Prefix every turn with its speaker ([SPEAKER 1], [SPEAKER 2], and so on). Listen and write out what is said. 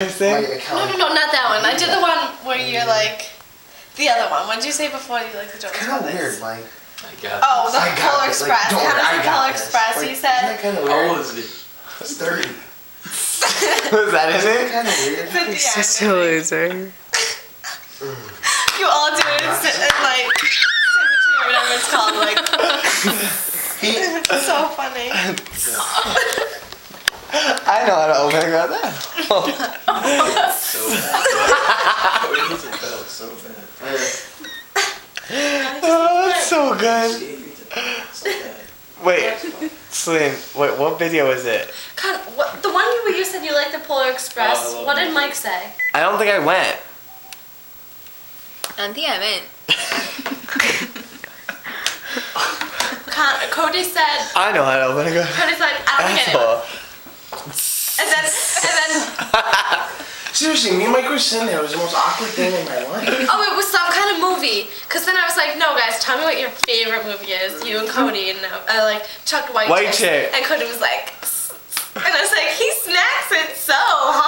[SPEAKER 1] My account.
[SPEAKER 2] No, not that one. I did the one where you're like, the other one. What did you say before you like the Jonas
[SPEAKER 1] Kind of
[SPEAKER 2] Brothers?
[SPEAKER 1] weird, Mike.
[SPEAKER 3] I got
[SPEAKER 2] Oh, the
[SPEAKER 1] I got
[SPEAKER 2] Polar
[SPEAKER 1] this.
[SPEAKER 2] Express.
[SPEAKER 1] Like, don't worry,
[SPEAKER 2] Kind
[SPEAKER 1] I
[SPEAKER 2] of the
[SPEAKER 1] got
[SPEAKER 2] Polar
[SPEAKER 1] this.
[SPEAKER 2] Express.
[SPEAKER 1] Like,
[SPEAKER 2] You
[SPEAKER 1] isn't
[SPEAKER 2] said.
[SPEAKER 1] that kind of
[SPEAKER 3] How
[SPEAKER 1] weird?
[SPEAKER 3] old is he?
[SPEAKER 1] It's 30.
[SPEAKER 4] Was that
[SPEAKER 1] Isn't
[SPEAKER 4] it?
[SPEAKER 1] it kind of weird?
[SPEAKER 2] Yeah.
[SPEAKER 4] Such a loser.
[SPEAKER 2] You all do it in like symmetry or whatever it's called. Like, it's so funny.
[SPEAKER 4] I know how to open a goddamn.
[SPEAKER 3] So bad. Cody needs a belt so bad.
[SPEAKER 4] Oh, that's so good.
[SPEAKER 3] He needs a belt so bad.
[SPEAKER 4] Wait, Celine, wait, what video is it?
[SPEAKER 2] God, what, the one where you said you liked the Polar Express.
[SPEAKER 3] Oh, I love
[SPEAKER 2] What did
[SPEAKER 3] that.
[SPEAKER 2] Mike say?
[SPEAKER 4] I don't think I went.
[SPEAKER 5] I don't think I meant.
[SPEAKER 2] Cody said.
[SPEAKER 4] I know how to open a goddamn.
[SPEAKER 2] Cody's like, I don't get it.
[SPEAKER 4] Asshole.
[SPEAKER 2] And then.
[SPEAKER 1] Seriously, me and Mike were sitting there. It was the most awkward thing in my life.
[SPEAKER 2] Oh, it was some kind of movie. Cause then I was like, no, guys, tell me what your favorite movie is. You and Cody, and I like chucked White
[SPEAKER 4] Chick.
[SPEAKER 2] And Cody was like, and I was like, he snacks it so hard.